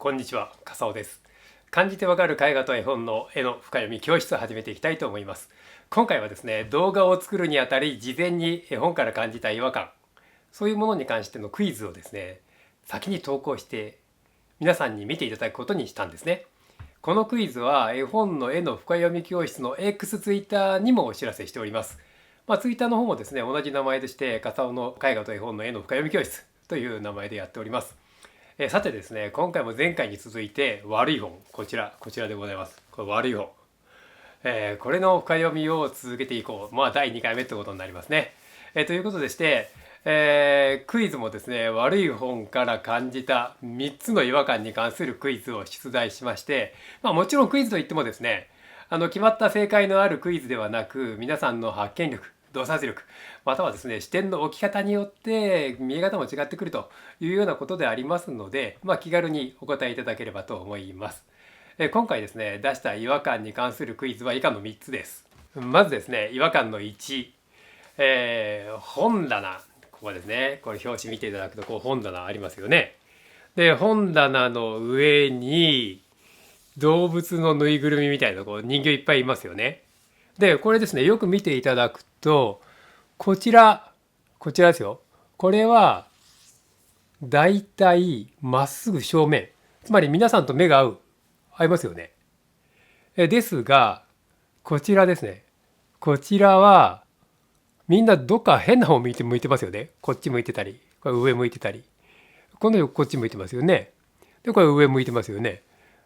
こんにちは、笠尾です。感じてわかる絵画と絵本の絵の深読み教室を始めていきたいと思います。今回はですね、動画を作るにあたり事前に絵本から感じた違和感、そういうものに関してのクイズをですね、先に投稿して皆さんに見ていただくことにしたんですね。このクイズは絵本の絵の深読み教室の X ツイッターにもお知らせしております。ツイッターの方もですね、同じ名前でして笠尾の絵画と絵本の絵の深読み教室という名前でやっております。さてですね、今回も前回に続いて悪い本、こちらでございます。これ悪い本。これの深読みを続けていこう。第2回目ってことになりますね。ということでして、クイズもですね、悪い本から感じた3つの違和感に関するクイズを出題しまして、もちろんクイズといってもですね、決まった正解のあるクイズではなく、皆さんの発見力、洞察力、またはですね視点の置き方によって見え方も違ってくるというようなことでありますので、気軽にお答えいただければと思います。今回ですね出した違和感に関するクイズは以下の3つです。まずですね、違和感の1、本棚、ここですね、これ表紙見ていただくと本棚ありますよね。で本棚の上に動物のぬいぐるみみたいな人形いっぱいいますよね。でこれですね、よく見ていただくとこちらですよ。これはだいたいまっすぐ正面、つまり皆さんと目が合いますよね。ですがこちらですね、こちらはみんなどっか変な方向いてますよね。こっち向いてたり、これ上向いてたり、このこっち向いてますよね。でこれ上向いてますよね。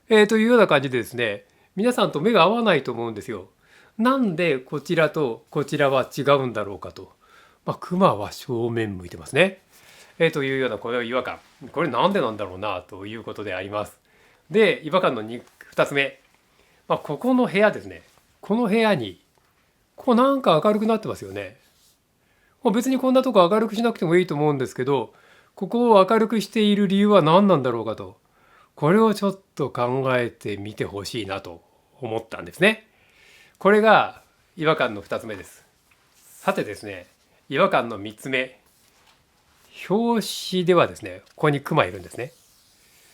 というような感じでですね、皆さんと目が合わないと思うんですよ。なんでこちらとこちらは違うんだろうかと。クマは正面向いてますね。というようなこれは違和感。これなんでなんだろうなということであります。で、違和感の 2つ目。ここの部屋ですね。この部屋に、なんか明るくなってますよね。別にこんなとこ明るくしなくてもいいと思うんですけど、ここを明るくしている理由は何なんだろうかと。これをちょっと考えてみてほしいなと思ったんですね。これが違和感の2つ目です。さてですね、違和感の3つ目。表紙ではですね、ここにクマいるんですね。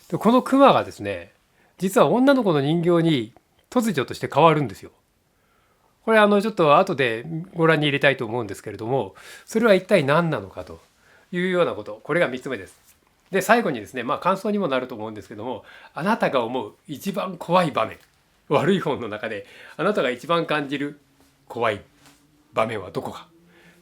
でこのクマがですね、実は女の子の人形に突如として変わるんですよ。これちょっと後でご覧に入れたいと思うんですけれども、それは一体何なのかというようなこと、これが3つ目です。で最後にですね、感想にもなると思うんですけども、あなたが思う一番怖い場面、悪い本の中であなたが一番感じる怖い場面はどこか、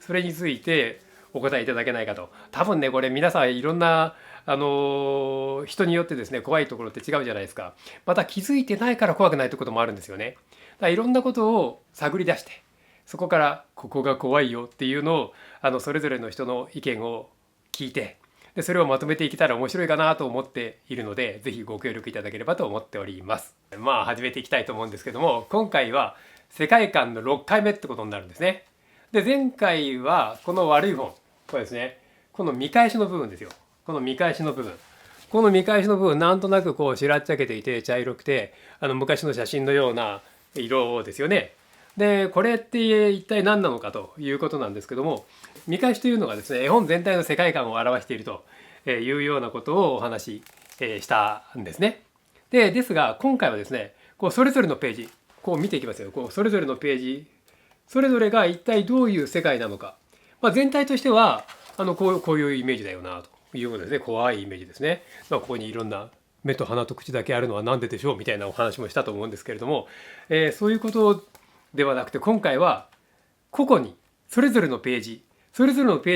それについてお答えいただけないかと。多分ねこれ皆さんいろんな人によってですね怖いところって違うじゃないですか。また気づいてないから怖くないということもあるんですよね。だからいろんなことを探り出して、そこからここが怖いよっていうのをそれぞれの人の意見を聞いて、でそれをまとめていけたら面白いかなと思っているので、ぜひご協力いただければと思っております。始めていきたいと思うんですけども、今回は世界観の6回目ってことになるんですね。で前回はこの悪い本、これですね、この見返しの部分ですよ。この見返しの部分、なんとなくしらっちゃけていて茶色くて、昔の写真のような色ですよね。でこれって一体何なのかということなんですけども、見返しというのがですね、絵本全体の世界観を表しているというようなことをお話ししたんですね。ですが今回はですね、それぞれのページ見ていきますよ。それぞれのページ、それぞれが一体どういう世界なのか、全体としてはこういうイメージだよなということですね。怖いイメージですね。ここにいろんな目と鼻と口だけあるのは何ででしょうみたいなお話もしたと思うんですけれども、そういうことではなくて、今回は個々にそれぞれのペー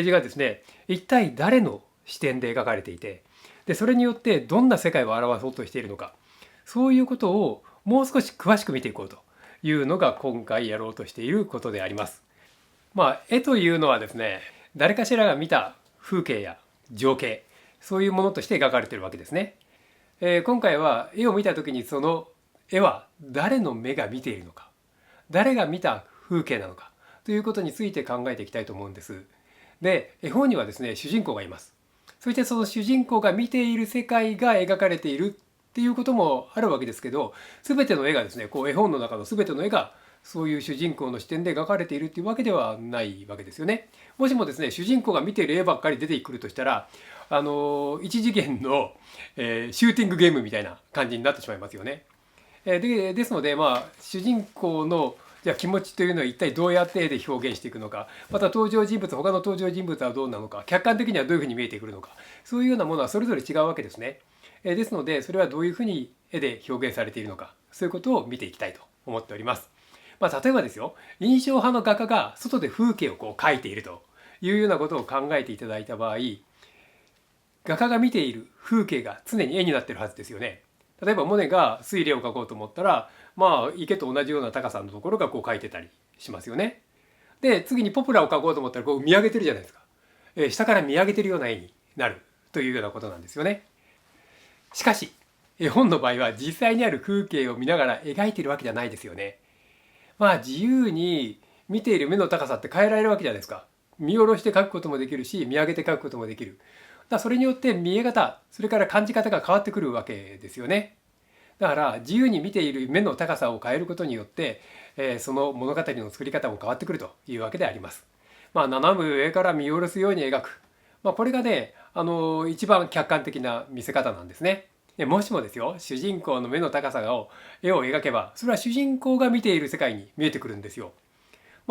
ジがですね、一体誰の視点で描かれていて、でそれによってどんな世界を表そうとしているのか、そういうことをもう少し詳しく見ていこうというのが今回やろうとしていることであります。絵というのはですね、誰かしらが見た風景や情景、そういうものとして描かれているわけですね。今回は絵を見た時に、その絵は誰の目が見ているのか、誰が見た風景なのかということについて考えていきたいと思うんです。で絵本にはですね主人公がいます。そしてその主人公が見ている世界が描かれているっていうこともあるわけですけど、全ての絵がですね、絵本の中の全ての絵がそういう主人公の視点で描かれているっていうわけではないわけですよね。もしもですね主人公が見ている絵ばっかり出てくるとしたら、一次元の、シューティングゲームみたいな感じになってしまいますよね。ですので、主人公のじゃあ気持ちというのは一体どうやって絵で表現していくのか、また登場人物、他の登場人物はどうなのか、客観的にはどういうふうに見えてくるのか、そういうようなものはそれぞれ違うわけですね。ですので、それはどういうふうに絵で表現されているのか、そういうことを見ていきたいと思っております。例えばですよ、印象派の画家が外で風景を描いているというようなことを考えていただいた場合、画家が見ている風景が常に絵になっているはずですよね。例えばモネが水霊を描こうと思ったら、池と同じような高さのところが描いてたりしますよね。で、次にポプラを描こうと思ったら見上げてるじゃないですか。下から見上げてるような絵になるというようなことなんですよね。しかし、絵本の場合は実際にある風景を見ながら描いているわけじゃないですよね。自由に見ている目の高さって変えられるわけじゃないですか。見下ろして描くこともできるし、見上げて描くこともできる。それによって見え方、それから感じ方が変わってくるわけですよね。だから自由に見ている目の高さを変えることによって、その物語の作り方も変わってくるというわけであります。斜め上から見下ろすように描く。これがね、一番客観的な見せ方なんですね。もしもですよ、主人公の目の高さを絵を描けば、それは主人公が見ている世界に見えてくるんですよ。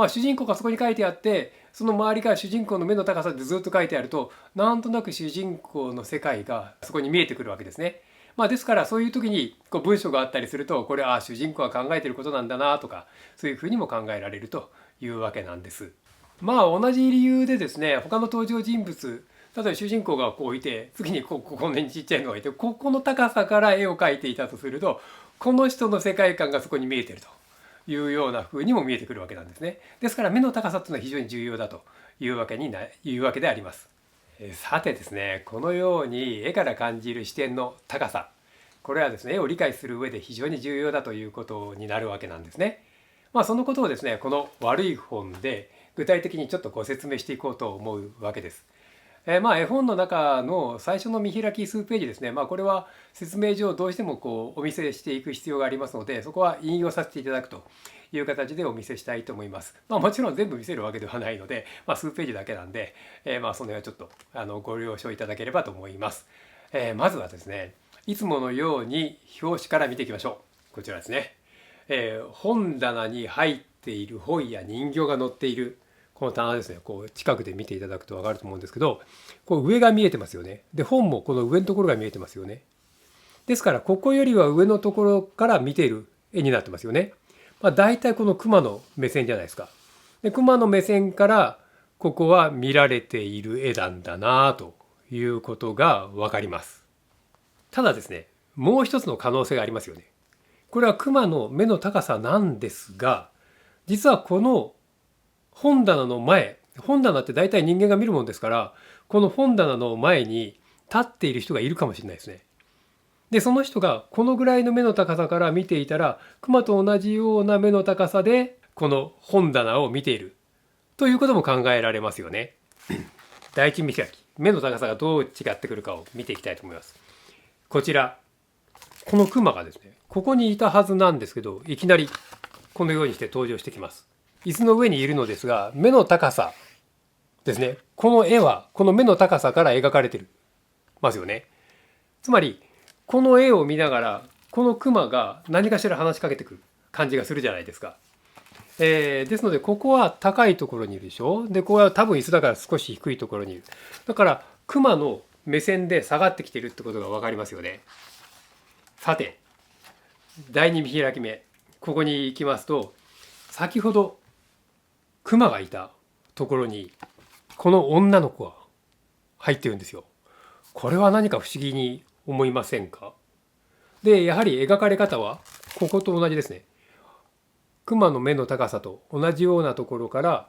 主人公がそこに書いてあって、その周りが主人公の目の高さでずっと書いてあると、なんとなく主人公の世界がそこに見えてくるわけですね。ですからそういう時に文章があったりすると、これ主人公が考えていることなんだなとか、そういうふうにも考えられるというわけなんです。同じ理由でですね、他の登場人物、例えば主人公がいて、次にこんなにちっちゃいのがいて、ここの高さから絵を描いていたとすると、この人の世界観がそこに見えているというような風にも見えてくるわけなんですね。ですから目の高さというのは非常に重要だというわけであります。さてですね、このように絵から感じる視点の高さ、これはですね、絵を理解する上で非常に重要だということになるわけなんですね。そのことをですね、この悪い本で具体的にちょっと説明していこうと思うわけです。絵本の中の最初の見開き数ページですね、これは説明上どうしてもお見せしていく必要がありますので、そこは引用させていただくという形でお見せしたいと思います。もちろん全部見せるわけではないので、数ページだけなんで、その辺はちょっとご了承いただければと思います。まずはですね、いつものように表紙から見ていきましょう。こちらですね。本棚に入っている本や人形が載っているこの棚ですね、近くで見ていただくと分かると思うんですけど、上が見えてますよね。で、本もこの上のところが見えてますよね。ですから、ここよりは上のところから見ている絵になってますよね。大体この熊の目線じゃないですか。で、熊の目線からここは見られている絵なんだなということが分かります。ただですね、もう一つの可能性がありますよね。これは熊の目の高さなんですが、実はこの本棚の前、本棚って大体人間が見るもんですから、この本棚の前に立っている人がいるかもしれないですね。で、その人がこのぐらいの目の高さから見ていたら、熊と同じような目の高さでこの本棚を見ているということも考えられますよね。第一見開き、目の高さがどう違ってくるかを見ていきたいと思います。こちら、この熊がですね、ここにいたはずなんですけど、いきなりこのようにして登場してきます。椅子の上にいるのですが、目の高さですね。この絵はこの目の高さから描かれてますよね。つまりこの絵を見ながらこのクマが何かしら話しかけてくる感じがするじゃないですか。ですのでここは高いところにいるでしょ。で、ここは多分椅子だから少し低いところにいる。だからクマの目線で下がってきてるってことが分かりますよね。さて、第2見開き目、ここに行きますと、先ほどクマがいたところにこの女の子が入ってるんですよ。これは何か不思議に思いませんか？で、やはり描かれ方はここと同じですね。クマの目の高さと同じようなところから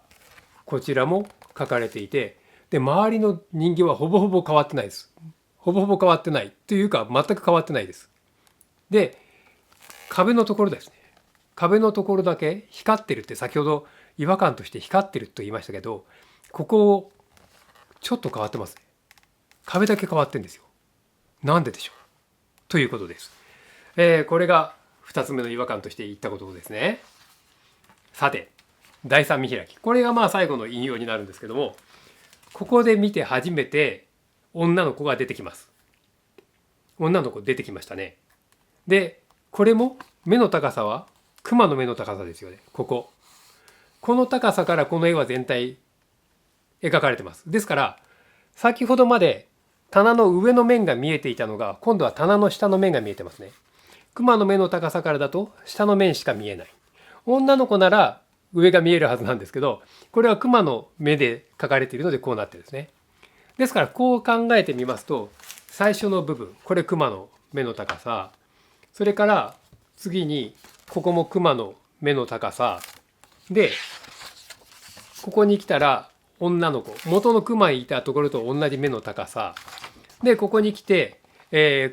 こちらも描かれていて、で、周りの人形はほぼほぼ変わってないです。ほぼほぼ変わってないというか全く変わってないです。で、壁のところですね。壁のところだけ光ってるって、先ほど違和感として光ってると言いましたけど、ここちょっと変わってますね。壁だけ変わってるんですよ。なんででしょうということです。これが2つ目の違和感として言ったことですね。さて、第3見開き、これが最後の引用になるんですけども、ここで見て初めて女の子が出てきます。女の子出てきましたね。でこれも目の高さは熊の目の高さですよね。この高さからこの絵は全体描かれてます。ですから先ほどまで棚の上の面が見えていたのが今度は棚の下の面が見えてますね。熊の目の高さからだと下の面しか見えない。女の子なら上が見えるはずなんですけど、これは熊の目で描かれているのでこうなってるんですね。ですからこう考えてみますと、最初の部分これ熊の目の高さ、それから次にここも熊の目の高さで、ここに来たら女の子、元の熊にいたところと同じ目の高さで、ここに来て、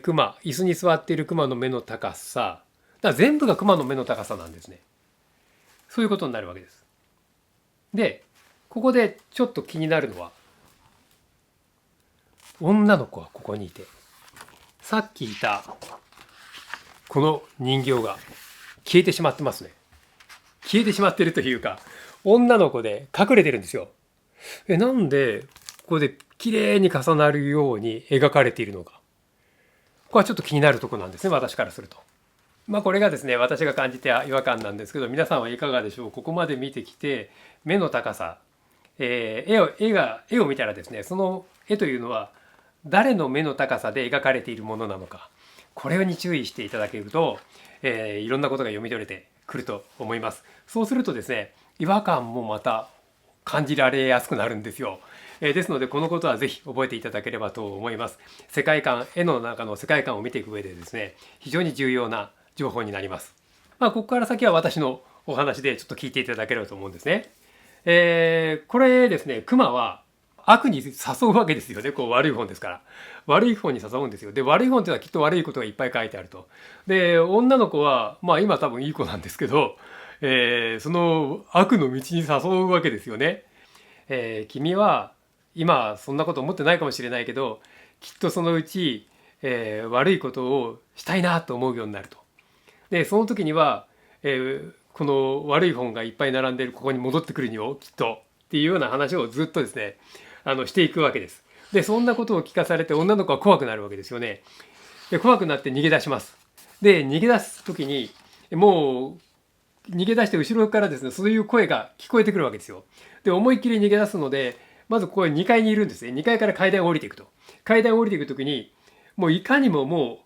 熊、椅子に座っている熊の目の高さだから全部が熊の目の高さなんですね。そういうことになるわけです。でここでちょっと気になるのは、女の子はここにいて、さっきいたこの人形が消えてしまってますね。消えてしまってるというか、女の子で隠れてるんですよ。なんでここで綺麗に重なるように描かれているのか、ここはちょっと気になるところなんですね、私からすると。これがですね、私が感じた違和感なんですけど、皆さんはいかがでしょう。ここまで見てきて目の高さ、絵を見たらですね、その絵というのは誰の目の高さで描かれているものなのか、これに注意していただけると、いろんなことが読み取れてくると思います。そうするとですね、違和感もまた感じられやすくなるんですよ。ですのでこのことはぜひ覚えていただければと思います。世界観、絵の中の世界観を見ていく上でですね、非常に重要な情報になります。ここから先は私のお話でちょっと聞いていただければと思うんですね。これですね、熊は悪に誘うわけですよね。こう悪い本ですから。悪い方に誘うんですよ。で、悪い本っていうのはきっと悪いことがいっぱい書いてあると。で、女の子は、今多分いい子なんですけど、その悪の道に誘うわけですよね。君は今そんなこと思ってないかもしれないけど、きっとそのうち、悪いことをしたいなと思うようになると。でその時には、この悪い本がいっぱい並んでいるここに戻ってくるによきっとっていうような話をずっとですねしていくわけです。でそんなことを聞かされて女の子は怖くなるわけですよね。で怖くなって逃げ出します。で逃げ出す時にもう逃げ出して後ろからですねそういう声が聞こえてくるわけですよ。で思いっきり逃げ出すので、まずここ2階にいるんですね。2階から階段を降りていくと。階段を降りていく時にもういかにもも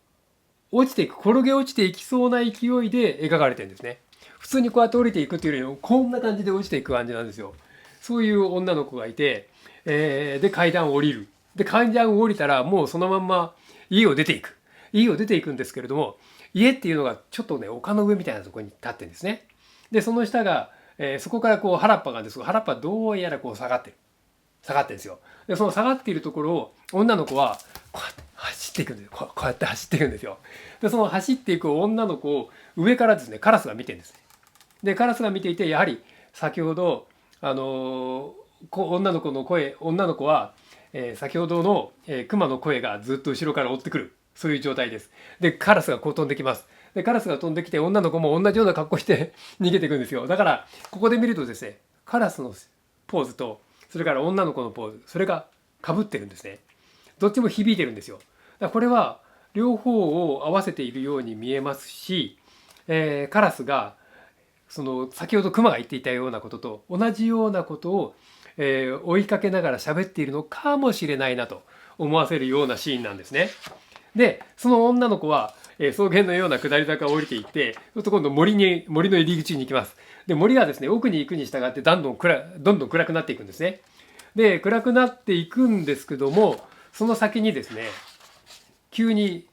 う落ちていく、転げ落ちていきそうな勢いで描かれてるんですね。普通にこうやって降りていくっていうよりもこんな感じで落ちていく感じなんですよ。そういう女の子がいて、で階段を降りる。で階段を降りたらもうそのまんま家を出ていく。家を出ていくんですけれども、家っていうのがちょっとね丘の上みたいなところに立ってるんですね。でその下が、そこからこう原っぱがあるんですが、原っぱはどうやらこう下がってるんですよ。でその下がっているところを女の子はこうやって走っていくんですよ。こうやって走っていくんですよ。でその走っていく女の子を上からですねカラスが見てるんですね。でカラスが見ていて、やはり先ほど女の子は、先ほどの、熊の声がずっと後ろから追ってくる、そういう状態です。でカラスがこう飛んできます。でカラスが飛んできて女の子も同じような格好して逃げていくんですよ。だからここで見るとですね、カラスのポーズとそれから女の子のポーズ、それがかぶってるんですね。どっちも響いてるんですよ。だからこれは両方を合わせているように見えますし、カラスがその先ほどクマが言っていたようなことと同じようなことを、追いかけながら喋っているのかもしれないなと思わせるようなシーンなんですね。でその女の子は、草原のような下り坂を降りていって、そうすると今度森の入り口に行きます。で森がですね奥に行くに従ってどんどん暗くなっていくんですね。で暗くなっていくんですけども、その先にですね急に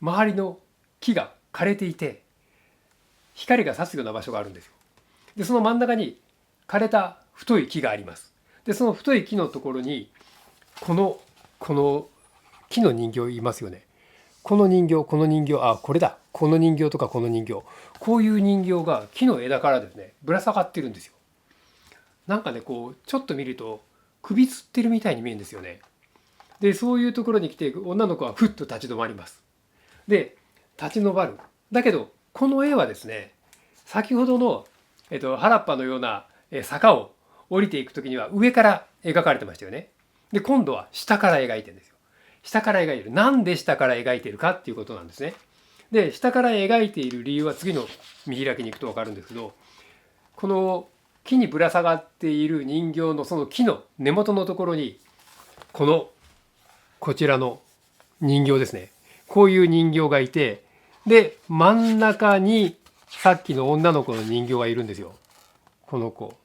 周りの木が枯れていて光が差すような場所があるんですよ。でその真ん中に枯れた太い木があります。でその太い木のところにこの木の人形いますよね。この人形これだ、この人形とかこの人形、こういう人形が木の枝からですねぶら下がってるんですよ。なんかねこうちょっと見ると首つってるみたいに見えるんですよね。でそういうところに来て女の子はふっと立ち止まります。で立ち止まる。だけどこの絵はですね、先ほどの、原っぱのような坂を降りていく時には上から描かれてましたよね。で今度は下から描いてるんですよ。下から描いてる。なんで下から描いているかっていうことなんですね。で、下から描いている理由は次の見開きに行くと分かるんですけど、この木にぶら下がっている人形のその木の根元のところに、こちらの人形ですね。こういう人形がいて、で、真ん中にさっきの女の子の人形がいるんですよ。この子。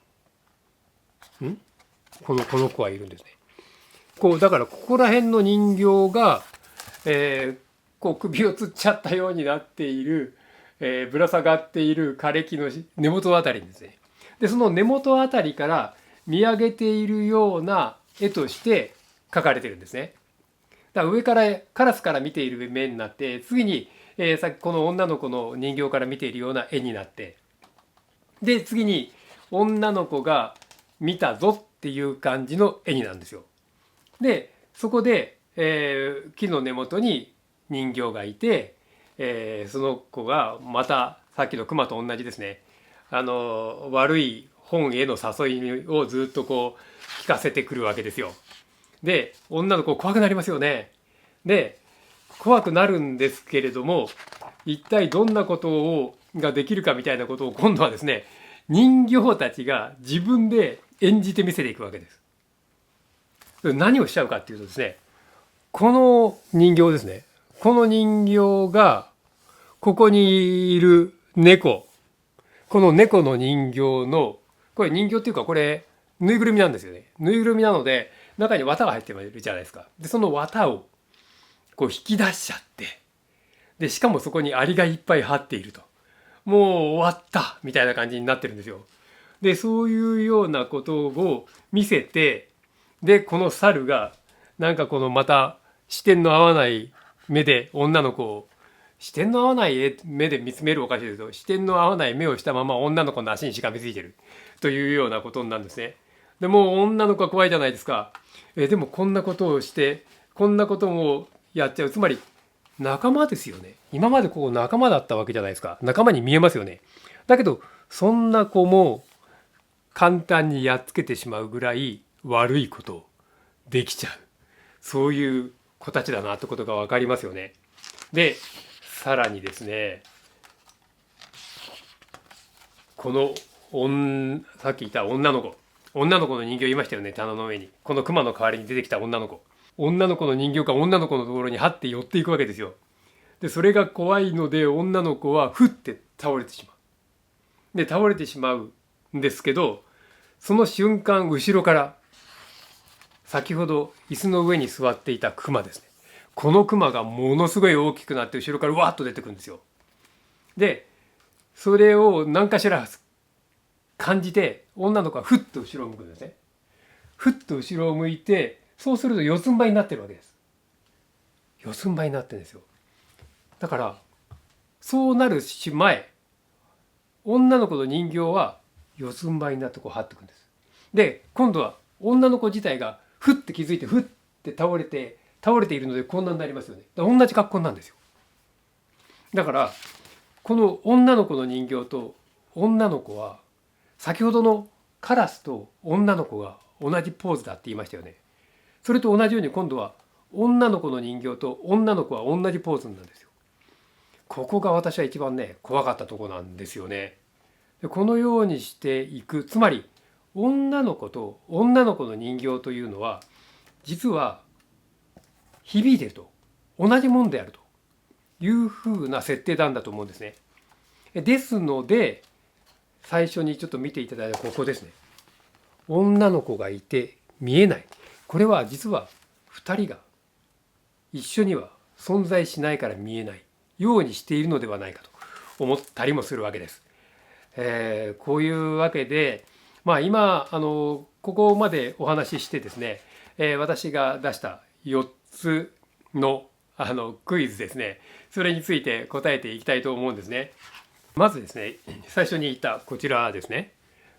この子がいるんですね。だからここら辺の人形が、首をつっちゃったようになっている、ぶら下がっている枯れ木の根元あたりにですね。で、その根元あたりから見上げているような絵として描かれてるんですね。だから上からカラスから見ている目になって、次に、さっきこの女の子の人形から見ているような絵になって、で次に女の子が見たぞっていう感じの絵になるんですよ。でそこで、木の根元に人形がいて、その子がまたさっきの熊と同じですね、悪い本への誘いをずっと聞かせてくるわけですよ。で女の子怖くなりますよね。で怖くなるんですけれども、一体どんなことができるかみたいなことを今度はですね、人形たちが自分で演じて見せていくわけです。何をしちゃうかっていうとですね、この人形ですね、この人形がここにいる猫、この猫の人形の、これ人形っていうかこれぬいぐるみなんですよね。ぬいぐるみなので中に綿が入ってるじゃないですか。でその綿を引き出しちゃって、でしかもそこにアリがいっぱい張っていると、もう終わったみたいな感じになってるんですよ。でそういうようなことを見せて、でこの猿がなんかまた視点の合わない目で女の子を、視点の合わない目で見つめるおかしいですけど、視点の合わない目をしたまま女の子の足にしがみついてるというようなことなんですね。でもう女の子は怖いじゃないですか。でもこんなことをして、こんなこともやっちゃう。つまり仲間ですよね。今まで仲間だったわけじゃないですか。仲間に見えますよね。だけどそんな子も簡単にやっつけてしまうぐらい悪いことできちゃう、そういう子たちだなってことが分かりますよね。でさらにですね、このさっき言った女の子の人形いましたよね。棚の上にこの熊の代わりに出てきた女の子の人形が女の子のところにはって寄っていくわけですよ。でそれが怖いので女の子はふって倒れてしまう。で倒れてしまうんですけど、その瞬間後ろから先ほど椅子の上に座っていたクマですね、このクマがものすごい大きくなって後ろからわっと出てくるんですよ。でそれを何かしら感じて女の子はふっと後ろを向くんですね。ふっと後ろを向いて、そうすると四つん這いになってるわけです。四つん這いになってるんですよ。だからそうなる前、女の子の人形は四つん這いになって這ってくんです。で今度は女の子自体がふって気づいてふって倒れているのでこんなになりますよね。同じ格好なんですよ。だからこの女の子の人形と女の子は先ほどのカラスと女の子が同じポーズだって言いましたよね。それと同じように今度は女の子の人形と女の子は同じポーズなんですよ。ここが私は一番ね怖かったとこなんですよね。でこのようにしていく、つまり女の子と女の子の人形というのは実は響いていると、同じもんであるというふうな設定なんだと思うんですね。ですので最初にちょっと見ていただいたここですね、女の子がいて見えない、これは実は2人が一緒には存在しないから見えないようにしているのではないかと思ったりもするわけです。こういうわけで、今ここまでお話ししてですね、私が出した4つのクイズですね、それについて答えていきたいと思うんですね。まずですね、最初に言ったこちらですね、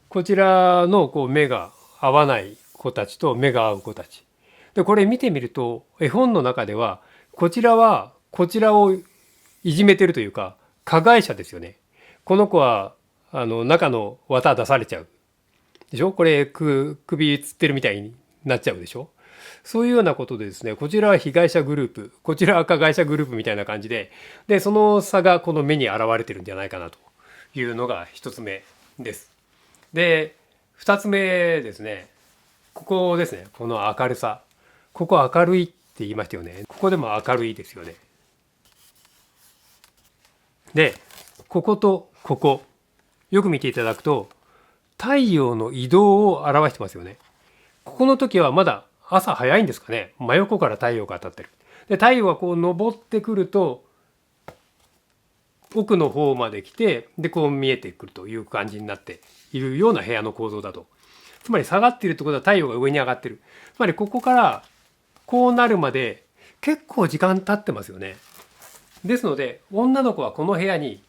こちらの目が合わない子たちと目が合う子たちで、これ見てみると絵本の中ではこちらはこちらをいじめてるというか加害者ですよね。この子は中の綿出されちゃうでしょ、これ首つってるみたいになっちゃうでしょ。そういうようなことでですね、こちらは被害者グループ、こちらは加害者グループみたいな感じで、その差がこの目に現れてるんじゃないかなというのが1つ目です。で、2つ目ですね、ここですね、この明るさ。ここ明るいって言いましたよね。ここでも明るいですよね。で、こことここ、よく見ていただくと、太陽の移動を表してますよね。ここの時はまだ朝早いんですかね。真横から太陽が当たってる。で、太陽がこう昇ってくると、奥の方まで来て、で、こう見えてくるという感じになっているような部屋の構造だと。つまり下がっているってことは太陽が上に上がってる。つまりここからこうなるまで結構時間経ってますよね。ですので、女の子はこの部屋に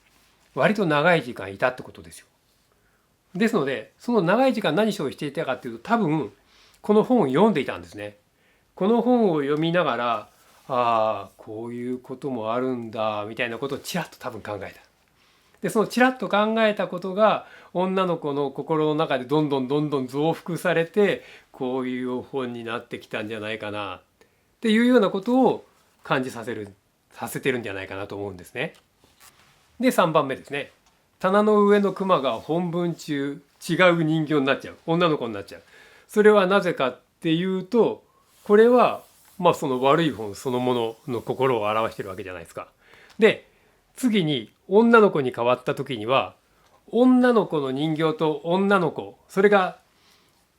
割と長い時間いたってことですよ。ですので、その長い時間何をしていたかっていうと、多分この本を読んでいたんですね。この本を読みながら、ああ、こういうこともあるんだみたいなことをちらっと多分考えた。で、そのちらっと考えたことが女の子の心の中でどんどんどんどん増幅されて、こういう本になってきたんじゃないかなっていうようなことを感じさせてるんじゃないかなと思うんですね。で、3番目ですね。棚の上のクマが本文中違う人形になっちゃう。女の子になっちゃう。それはなぜかっていうと、これはその悪い本そのものの心を表してるわけじゃないですか。で、次に女の子に変わった時には、女の子の人形と女の子、それが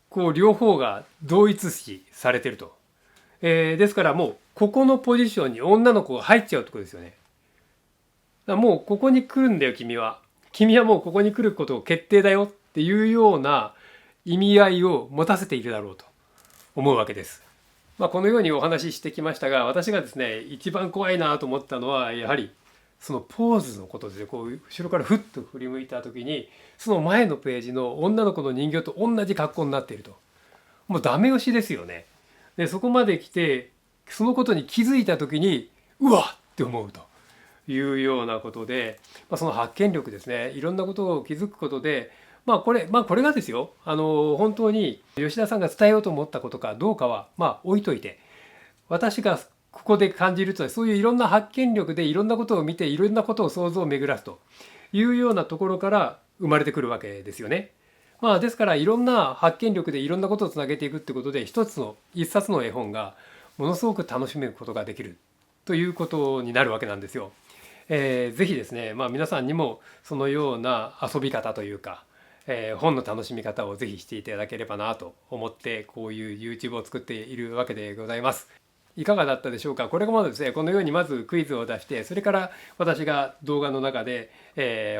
こう両方が同一視されてると。ですからもうここのポジションに女の子が入っちゃうってことですよね。だからもうここに来るんだよ君は。君はもうここに来ることを決定だよっていうような意味合いを持たせているだろうと思うわけです。このようにお話ししてきましたが、私がですね一番怖いなと思ったのはやはりそのポーズのことで、こう後ろからふっと振り向いた時にその前のページの女の子の人形と同じ格好になっていると。もうダメ押しですよね。でそこまで来てそのことに気づいた時にうわっって思うというようなことで、その発見力ですね。いろんなことを気づくことで、これがですよ、本当に吉田さんが伝えようと思ったことかどうかは置いといて、私がここで感じるとそういういろんな発見力でいろんなことを見ていろんなことを想像を巡らすというようなところから生まれてくるわけですよね。ですからいろんな発見力でいろんなことをつなげていくってことで一冊の絵本がものすごく楽しめることができるということになるわけなんですよ。ぜひですね、皆さんにもそのような遊び方というか、本の楽しみ方をぜひしていただければなと思ってこういう YouTube を作っているわけでございます。いかがだったでしょうか。これからもですねこのようにまずクイズを出して、それから私が動画の中で、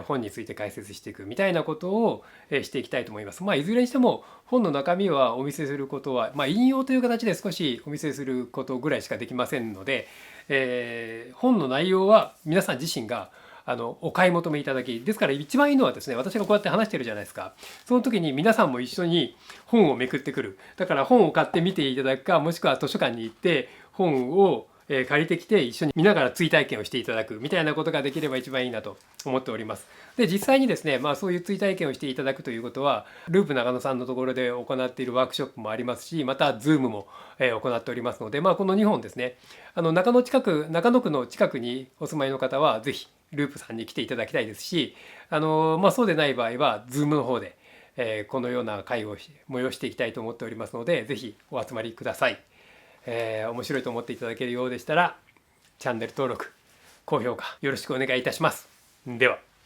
本について解説していくみたいなことを、していきたいと思います。いずれにしても本の中身はお見せすることは、引用という形で少しお見せすることぐらいしかできませんので、本の内容は皆さん自身がお買い求めいただき、ですから一番いいのはですね、私がこうやって話してるじゃないですか。その時に皆さんも一緒に本をめくってくる。だから本を買って見ていただくか、もしくは図書館に行って本を借りてきて一緒に見ながら追体験をしていただくみたいなことができれば一番いいなと思っております。で、実際にですね、そういう追体験をしていただくということは、ループ長野さんのところで行っているワークショップもありますし、また Zoom も行っておりますので、この2本ですね、中野区の近くにお住まいの方はぜひループさんに来ていただきたいですし、そうでない場合は Zoom の方で、このような会を催していきたいと思っておりますので、ぜひお集まりください。面白いと思っていただけるようでしたらチャンネル登録、高評価よろしくお願いいたします。では。